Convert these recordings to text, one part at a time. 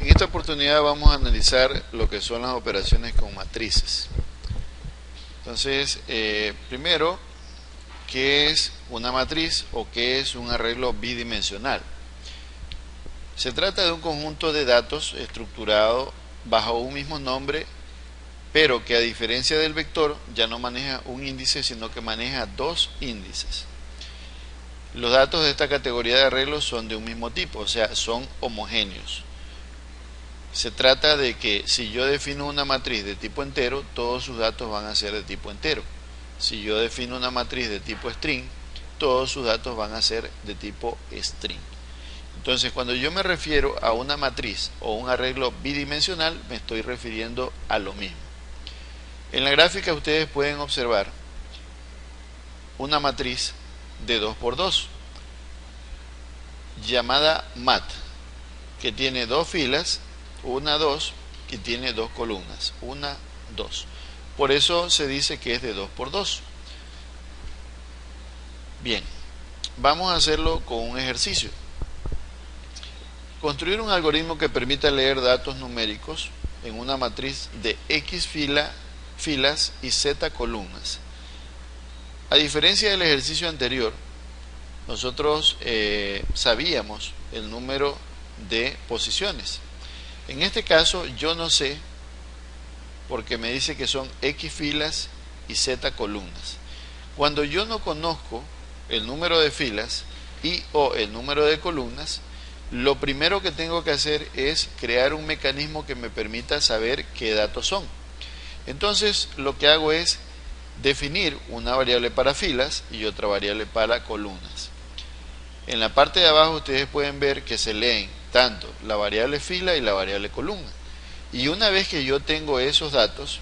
En esta oportunidad vamos a analizar lo que son las operaciones con matrices. Entonces, primero, ¿qué es una matriz o qué es un arreglo bidimensional? Se trata de un conjunto de datos estructurado bajo un mismo nombre, pero que a diferencia del vector ya no maneja un índice, sino que maneja dos índices. Los datos de esta categoría de arreglos son de un mismo tipo, o sea, son homogéneos. Se trata de que si yo defino una matriz de tipo entero, todos sus datos van a ser de tipo entero. Si yo defino una matriz de tipo string, todos sus datos van a ser de tipo string. Entonces, cuando yo me refiero a una matriz o un arreglo bidimensional, me estoy refiriendo a lo mismo. En la gráfica ustedes pueden observar una matriz de 2×2 llamada mat, que tiene dos filas, 1, 2, y tiene dos columnas, 1, 2. Por eso se dice que es de 2×2. Bien, vamos a hacerlo con un ejercicio. Construir un algoritmo que permita leer datos numéricos en una matriz de X filas y Z columnas. A diferencia del ejercicio anterior, nosotros sabíamos el número de posiciones. En este caso yo no sé, porque me dice que son X filas y Z columnas. Cuando yo no conozco el número de filas y o el número de columnas, lo primero que tengo que hacer es crear un mecanismo que me permita saber qué datos son. Entonces lo que hago es definir una variable para filas y otra variable para columnas. En la parte de abajo ustedes pueden ver que se leen tanto la variable fila y la variable columna. Y una vez que yo tengo esos datos,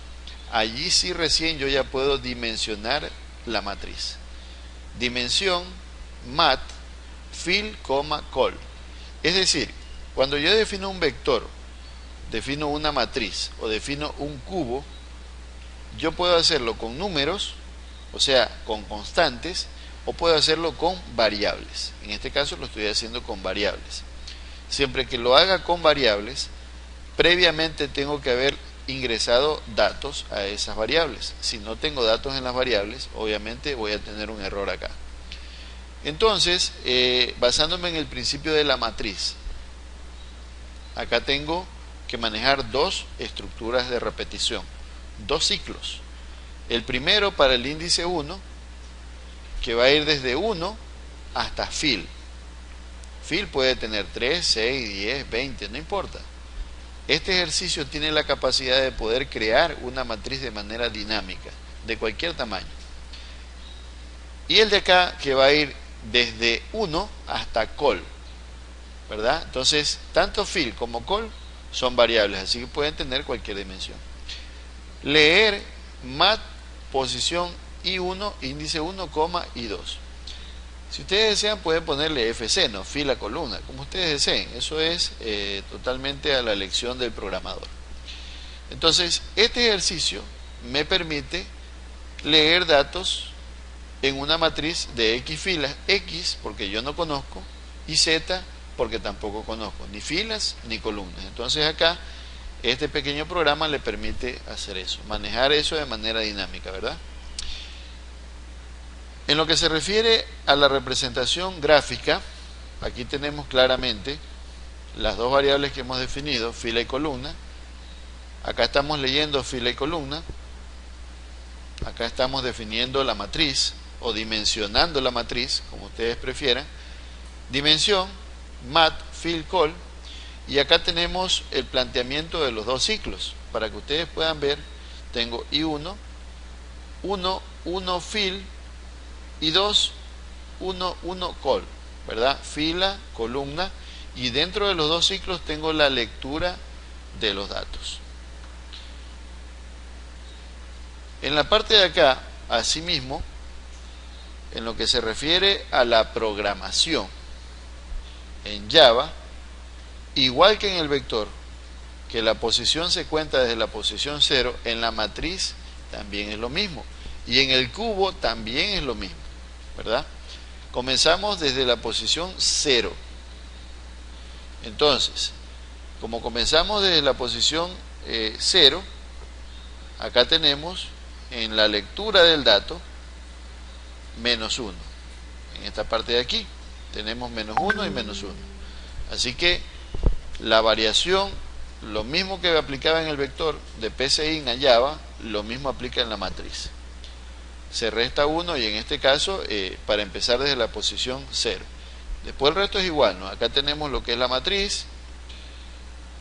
allí sí recién yo ya puedo dimensionar la matriz. Dimensión mat fill, col. Es decir, cuando yo defino un vector, defino una matriz o defino un cubo, yo puedo hacerlo con números, o sea, con constantes, o puedo hacerlo con variables. En este caso lo estoy haciendo con variables. Siempre que lo haga con variables, previamente tengo que haber ingresado datos a esas variables. Si no tengo datos en las variables, obviamente voy a tener un error acá. Entonces, basándome en el principio de la matriz, acá tengo que manejar dos estructuras de repetición, dos ciclos. El primero para el índice 1, que va a ir desde 1 hasta fill. Fill puede tener 3, 6, 10, 20, no importa. Este ejercicio tiene la capacidad de poder crear una matriz de manera dinámica, de cualquier tamaño. Y el de acá, que va a ir desde 1 hasta col, ¿verdad? Entonces, tanto fill como col son variables, así que pueden tener cualquier dimensión. Leer mat posición I1, índice 1, y 2. Si ustedes desean pueden ponerle FC, no fila, columna, como ustedes deseen. Eso es totalmente a la elección del programador. Entonces, este ejercicio me permite leer datos en una matriz de X filas, X porque yo no conozco, y Z porque tampoco conozco, ni filas ni columnas. Entonces acá, este pequeño programa le permite hacer eso, manejar eso de manera dinámica, ¿verdad? En lo que se refiere a la representación gráfica, aquí tenemos claramente las dos variables que hemos definido, fila y columna. Acá estamos leyendo fila y columna. Acá estamos definiendo la matriz o dimensionando la matriz, como ustedes prefieran. Dimensión, mat, fill, col. Y acá tenemos el planteamiento de los dos ciclos. Para que ustedes puedan ver, tengo I1, 1 fill, y 2, 1, 1 col, ¿verdad? Fila, columna, y dentro de los dos ciclos tengo la lectura de los datos. En la parte de acá, asimismo, en lo que se refiere a la programación en Java, igual que en el vector, que la posición se cuenta desde la posición 0, en la matriz también es lo mismo, y en el cubo también es lo mismo, ¿verdad? Comenzamos desde la posición 0. Entonces, Como comenzamos desde la posición 0, acá tenemos en la lectura del dato menos 1. En esta parte de aquí tenemos menos 1 y menos 1. Así que la variación, lo mismo que aplicaba en el vector de PCIN a Java, lo mismo aplica en la matriz. Se resta 1 y en este caso para empezar desde la posición 0. Después el resto es igual, ¿no? Acá tenemos lo que es la matriz,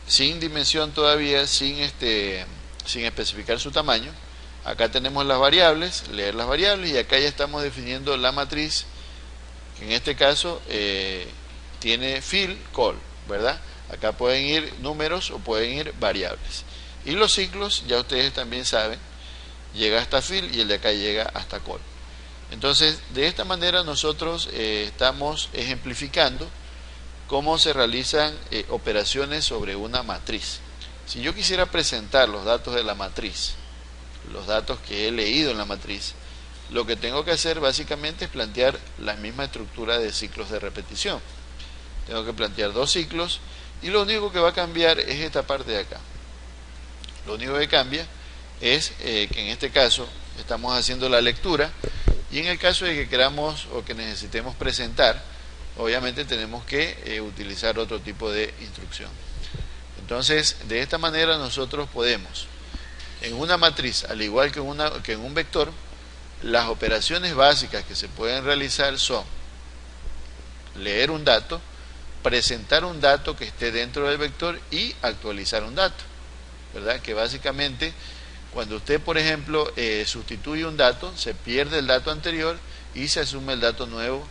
sin dimensión todavía, sin especificar su tamaño. Acá tenemos las variables, leer las variables, y acá ya estamos definiendo la matriz, que en este caso tiene fill, call, ¿verdad? Acá pueden ir números o pueden ir variables. Y los ciclos, ya ustedes también saben, llega hasta fill y el de acá llega hasta call. Entonces, de esta manera nosotros estamos ejemplificando cómo se realizan operaciones sobre una matriz. Si yo quisiera presentar los datos de la matriz, los datos que he leído en la matriz, lo que tengo que hacer básicamente es plantear la misma estructura de ciclos de repetición. Tengo que plantear 2 ciclos y lo único que va a cambiar es esta parte de acá. Lo único que cambia es que en este caso estamos haciendo la lectura, y en el caso de que queramos o que necesitemos presentar, obviamente tenemos que utilizar otro tipo de instrucción. Entonces, de esta manera nosotros podemos, en una matriz, al igual que en un vector, las operaciones básicas que se pueden realizar son leer un dato, presentar un dato que esté dentro del vector y actualizar un dato, ¿verdad? Que básicamente, cuando usted, por ejemplo, sustituye un dato, se pierde el dato anterior y se asume el dato nuevo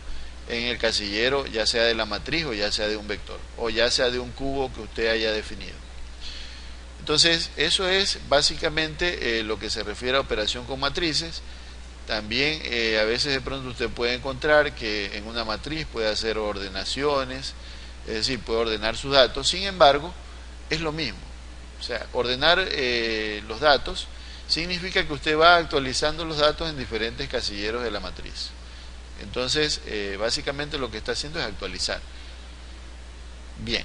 en el casillero, ya sea de la matriz o ya sea de un vector, o ya sea de un cubo que usted haya definido. Entonces, eso es básicamente lo que se refiere a operación con matrices. También a veces de pronto usted puede encontrar que en una matriz puede hacer ordenaciones, es decir, puede ordenar sus datos. Sin embargo, es lo mismo. O sea, ordenar los datos significa que usted va actualizando los datos en diferentes casilleros de la matriz. Entonces, básicamente lo que está haciendo es actualizar. Bien.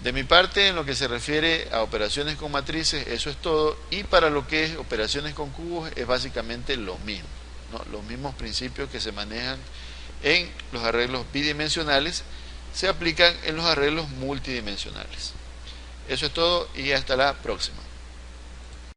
De mi parte, en lo que se refiere a operaciones con matrices, eso es todo. Y para lo que es operaciones con cubos, es básicamente lo mismo, ¿no? Los mismos principios que se manejan en los arreglos bidimensionales se aplican en los arreglos multidimensionales. Eso es todo y hasta la próxima.